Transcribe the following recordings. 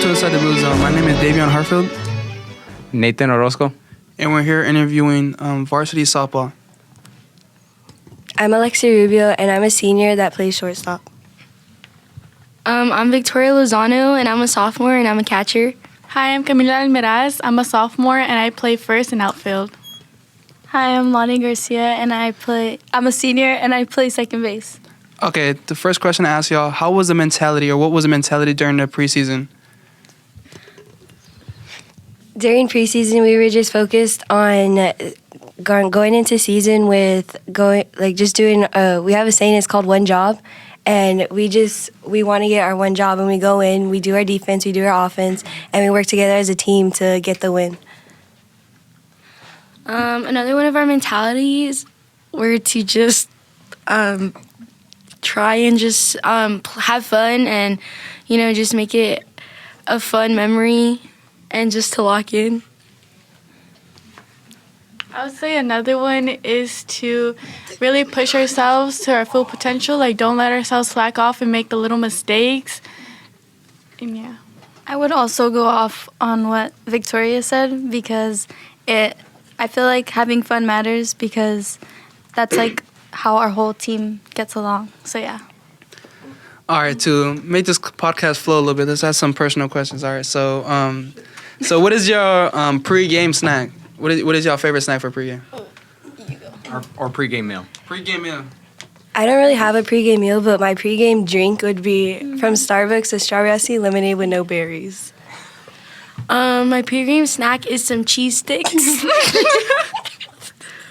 to Inside the Blue Zone. My name is Davion Harfield. Nathan Orozco. And we're here interviewing Varsity Softball. I'm Alexia Rubio, and I'm a senior that plays shortstop. I'm Victoria Lozano, and I'm a sophomore, and I'm a catcher. Hi, I'm Camila Almeraz. I'm a sophomore, and I play first and outfield. Hi, I'm Lonnie Garcia, and I'm a senior, and I play second base. Okay, the first question to ask y'all, how was the mentality, or what was the mentality during the preseason? During preseason, we were just focused on going into season with doing. We have a saying, it's called one job, and we want to get our one job, and we go in, we do our defense, we do our offense, and we work together as a team to get the win. Another one of our mentalities were to just try and just have fun and, just make it a fun memory and just to lock in. I would say another one is to really push ourselves to our full potential. Like, don't let ourselves slack off and make the little mistakes. And yeah. I would also go off on what Victoria said because I feel like having fun matters because that's like how our whole team gets along. So yeah. All right, to make this podcast flow a little bit, let's ask some personal questions. All right, so what is your pre-game snack? What is your favorite snack for pregame? Or pregame meal? Pregame meal. I don't really have a pregame meal, but my pregame drink would be from Starbucks, a strawberry iced tea lemonade with no berries. My pregame snack is some cheese sticks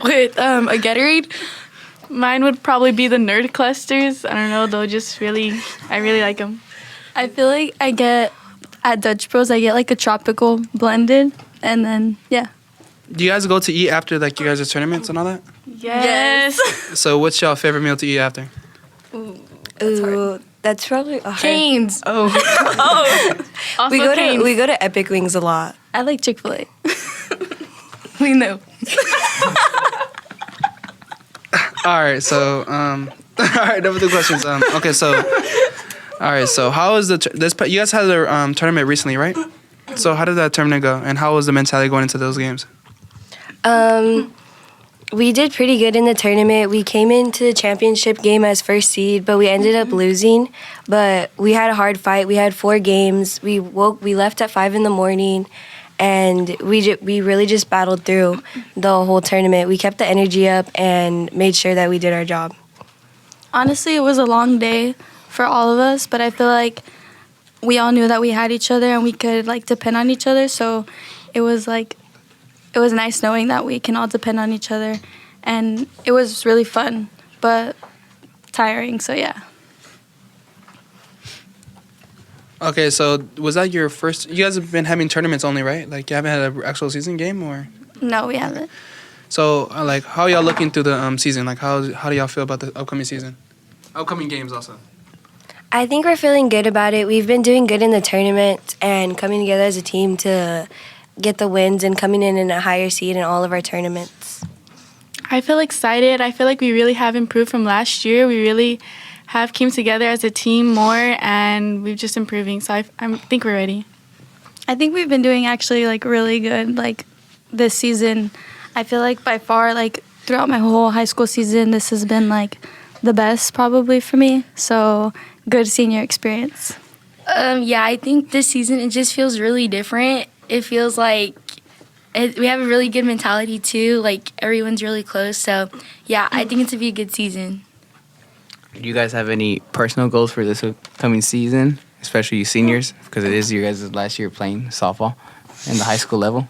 with a Gatorade. Mine would probably be the Nerd Clusters. I don't know, I really like them. I feel like at Dutch Bros, I get like a tropical blended, and then, yeah. Do you guys go to eat after you guys' tournaments and all that? Yes. So what's your favorite meal to eat after? That's probably Canes. Oh. Also we go to Epic Wings a lot. I like Chick-fil-A. We know. All right, so all right, over the questions. Okay, so all right, so how is you guys had a tournament recently, right? So how did that tournament go, and how was the mentality going into those games? We did pretty good in the tournament. We came into the championship game as first seed, but we ended up losing. But we had a hard fight. We had 4 games. We left at 5 a.m, and we really just battled through the whole tournament. We kept the energy up and made sure that we did our job. Honestly, it was a long day for all of us, but I feel like we all knew that we had each other and we could depend on each other. So it was nice knowing that we can all depend on each other, and it was really fun, but tiring. So yeah. Okay, so was that your first? You guys have been having tournaments only, right? You haven't had an actual season game, or? No, we haven't. So how y'all looking through the season? How do y'all feel about the upcoming season? Upcoming games also. I think we're feeling good about it. We've been doing good in the tournament and coming together as a team to get the wins and coming in a higher seed in all of our tournaments. I feel excited. I feel like we really have improved from last year. We really have came together as a team more, and we've just improving. So I think we're ready. I think we've been doing actually really good this season. I feel like by far throughout my whole high school season, this has been the best probably for me. So good senior experience. Yeah, I think this season it just feels really different. It feels like we have a really good mentality too. Everyone's really close. So yeah, I think it's to be a good season. Do you guys have any personal goals for this upcoming season, especially you seniors, because it is your guys' last year playing softball in the high school level?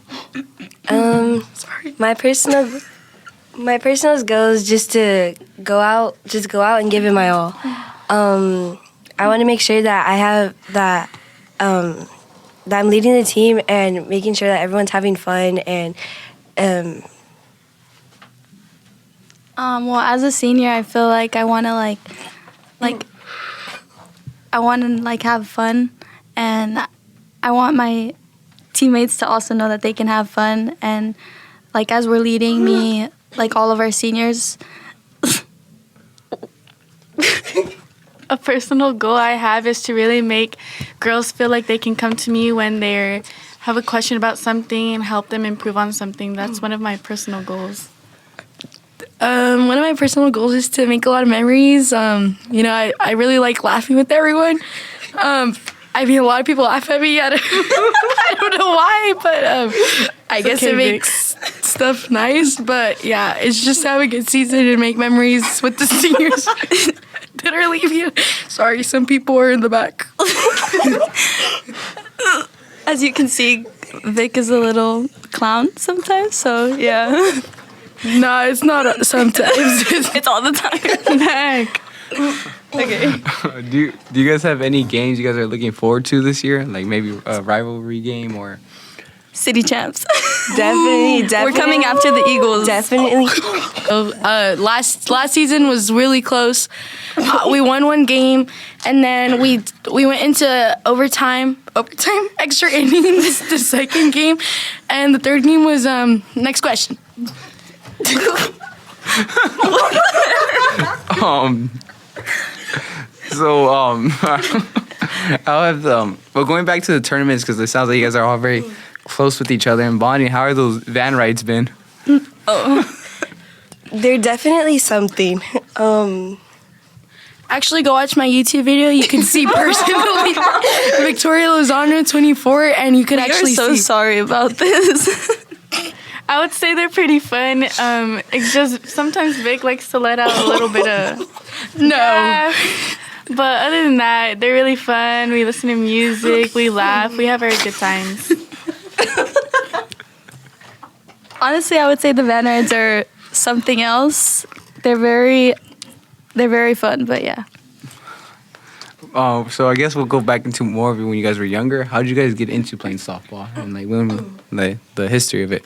My personal goal is just to go out and give it my all. I want to make sure that I have that I'm leading the team and making sure that everyone's having fun and. Well, as a senior, I feel like I want to have fun, and I want my teammates to also know that they can have fun. And as we're leading me, all of our seniors. A personal goal I have is to really make girls feel like they can come to me when they have a question about something and help them improve on something. That's one of my personal goals. One of my personal goals is to make a lot of memories. I really like laughing with everyone. I mean, a lot of people laugh at me. I don't know why, but I guess okay, it makes stuff nice. But yeah, it's just have a good season and make memories with the seniors that are leaving. Sorry, some people are in the back. As you can see, Vic is a little clown sometimes, so yeah. No, it's not sometimes. It's all the time. Heck. Okay. Do you guys have any games you guys are looking forward to this year? Like maybe a rivalry game or? City champs. Definitely. We're coming after the Eagles. Definitely. Last season was really close. We won one game, and then we went into overtime, extra innings. The second game, and the third game was next question. I'll have well, going back to the tournaments because it sounds like you guys are all very close with each other and bonding. How are those van rides been? They're definitely something. Actually, go watch my YouTube video. You can see personally Victoria Lozano 24, and you could actually so see. sorry about this. I would say they're pretty fun. It's just sometimes Vic likes to let out a little bit of No. But other than that, they're really fun. We listen to music, we laugh, we have very good times. Honestly, I would say the van rides are something else. They're very fun, but yeah. So I guess we'll go back into more of it when you guys were younger. How did you guys get into playing softball and the history of it?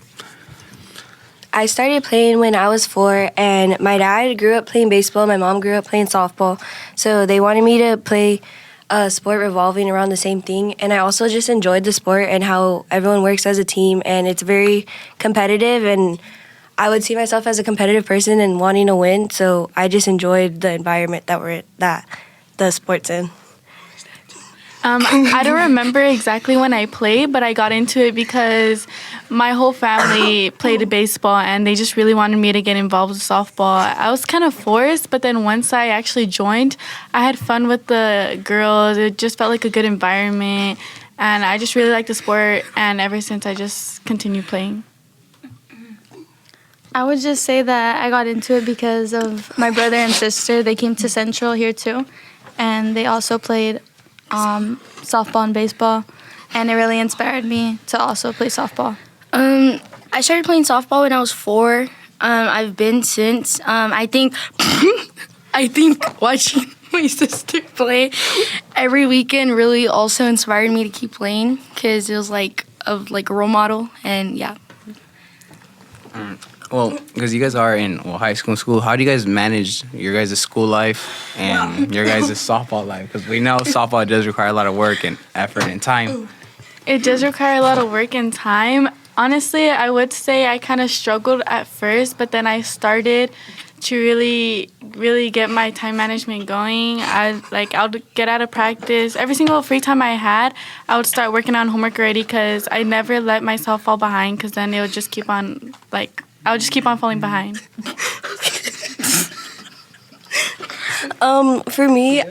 I started playing when I was 4, and my dad grew up playing baseball. My mom grew up playing softball. So they wanted me to play a sport revolving around the same thing. And I also just enjoyed the sport and how everyone works as a team, and it's very competitive. And I would see myself as a competitive person and wanting to win. So I just enjoyed the environment that the sport's in. I don't remember exactly when I played, but I got into it because my whole family played baseball and they just really wanted me to get involved with softball. I was kind of forced, but then once I actually joined, I had fun with the girls. It just felt like a good environment, and I just really liked the sport, and ever since I just continued playing. I would just say that I got into it because of my brother and sister. They came to Centro here too, and they also played softball and baseball, and it really inspired me to also play softball. I started playing softball when I was 4. I've been since. I think watching my sister play every weekend really also inspired me to keep playing because it was like a role model, and yeah. Well, because you guys are in high school and school, how do you guys manage your guys' school life and your guys' softball life? Because we know softball does require a lot of work and effort and time. It does require a lot of work and time. Honestly, I would say I kind of struggled at first, but then I started to really get my time management going. I would get out of practice. Every single free time I had, I would start working on homework already because I never let myself fall behind, because then it would just keep on I would just keep on falling behind. For me,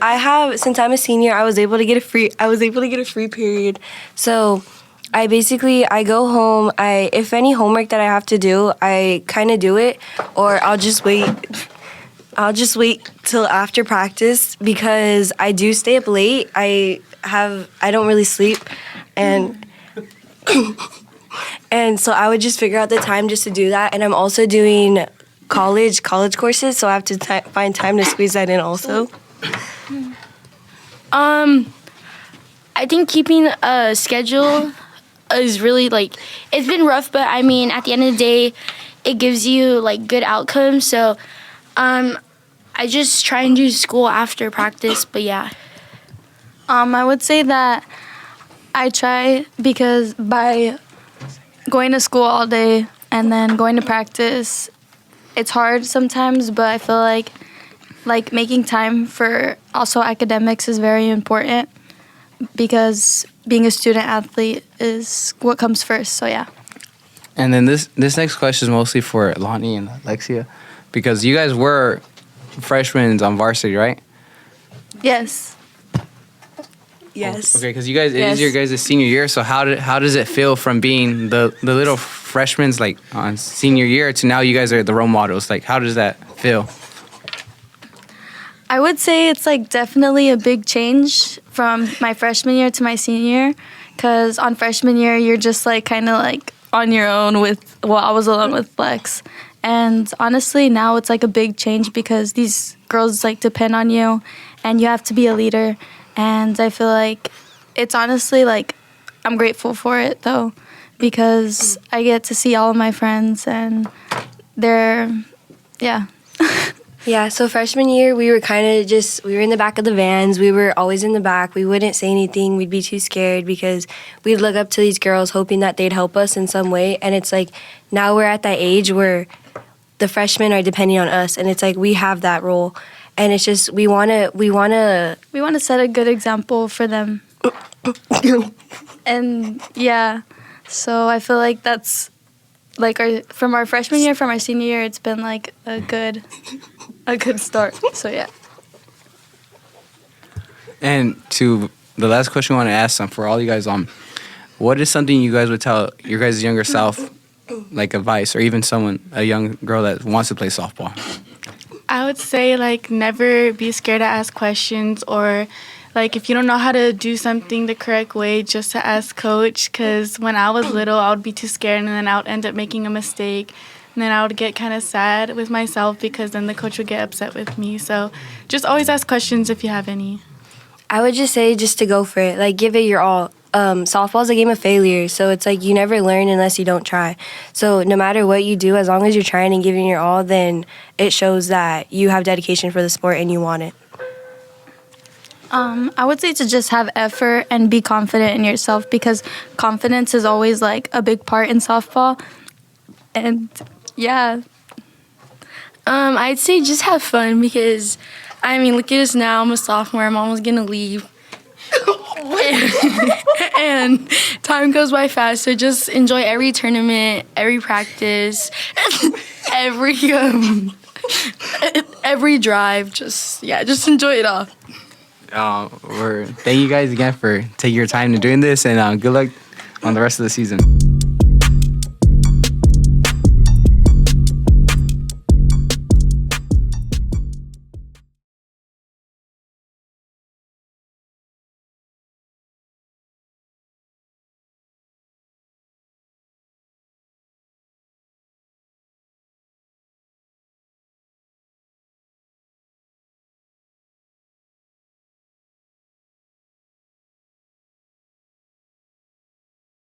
since I'm a senior, I was able to get a free period. So I go home. If any homework that I have to do, I kind of do it, or I'll just wait till after practice because I do stay up late. I don't really sleep, and and so I would just figure out the time just to do that. And I'm also doing college courses, so I have to find time to squeeze that in also. I think keeping a schedule is really it's been rough, but I mean at the end of the day, it gives you good outcomes. So, I just try and do school after practice. But yeah. I would say that I try, because by going to school all day and then going to practice, it's hard sometimes, but I feel like like making time for also academics is very important because being a student athlete is what comes first. So yeah. And then this next question is mostly for Lonnie and Alexia, because you guys were freshmen on varsity, right? Yes. Yes. Okay, because you guys, it Yes. is your guys' senior year. So how does it feel from being the little freshmen like on senior year to now you guys are the role models? Like, how does that feel? I would say it's like definitely a big change from my freshman year to my senior year, because on freshman year you're just like kind of like on your own I was alone with Flex, and honestly now it's like a big change because these girls like depend on you, and you have to be a leader, and I feel like it's honestly like I'm grateful for it though, because I get to see all of my friends and yeah. Yeah, so freshman year, we were we were in the back of the vans. We were always in the back. We wouldn't say anything. We'd be too scared because we'd look up to these girls hoping that they'd help us in some way. And it's like now we're at that age where the freshmen are depending on us. And it's like we have that role. And it's just we want to set a good example for them. And yeah, so I feel like that's like from our freshman year, from our senior year, it's been like a good start. So yeah. And to the last question I want to ask for all you guys, what is something you guys would tell your guys' younger self, like advice, or even a young girl that wants to play softball? I would say like never be scared to ask questions, or like if you don't know how to do something the correct way, just to ask coach, because when I was little I would be too scared and then I would end up making a mistake, and then I would get kind of sad with myself because then the coach would get upset with me. So just always ask questions if you have any. I would just say just to go for it. Like give it your all. Softball is a game of failure, so it's like you never learn unless you don't try. So no matter what you do, as long as you're trying and giving your all, then it shows that you have dedication for the sport and you want it. I would say to just have effort and be confident in yourself, because confidence is always like a big part in softball. And yeah. I'd say just have fun because, I mean, look at us now. I'm a sophomore. I'm almost going to leave. And time goes by fast, so just enjoy every tournament, every practice, every drive. Just enjoy it all. Thank you guys again for taking your time to doing this, and good luck on the rest of the season.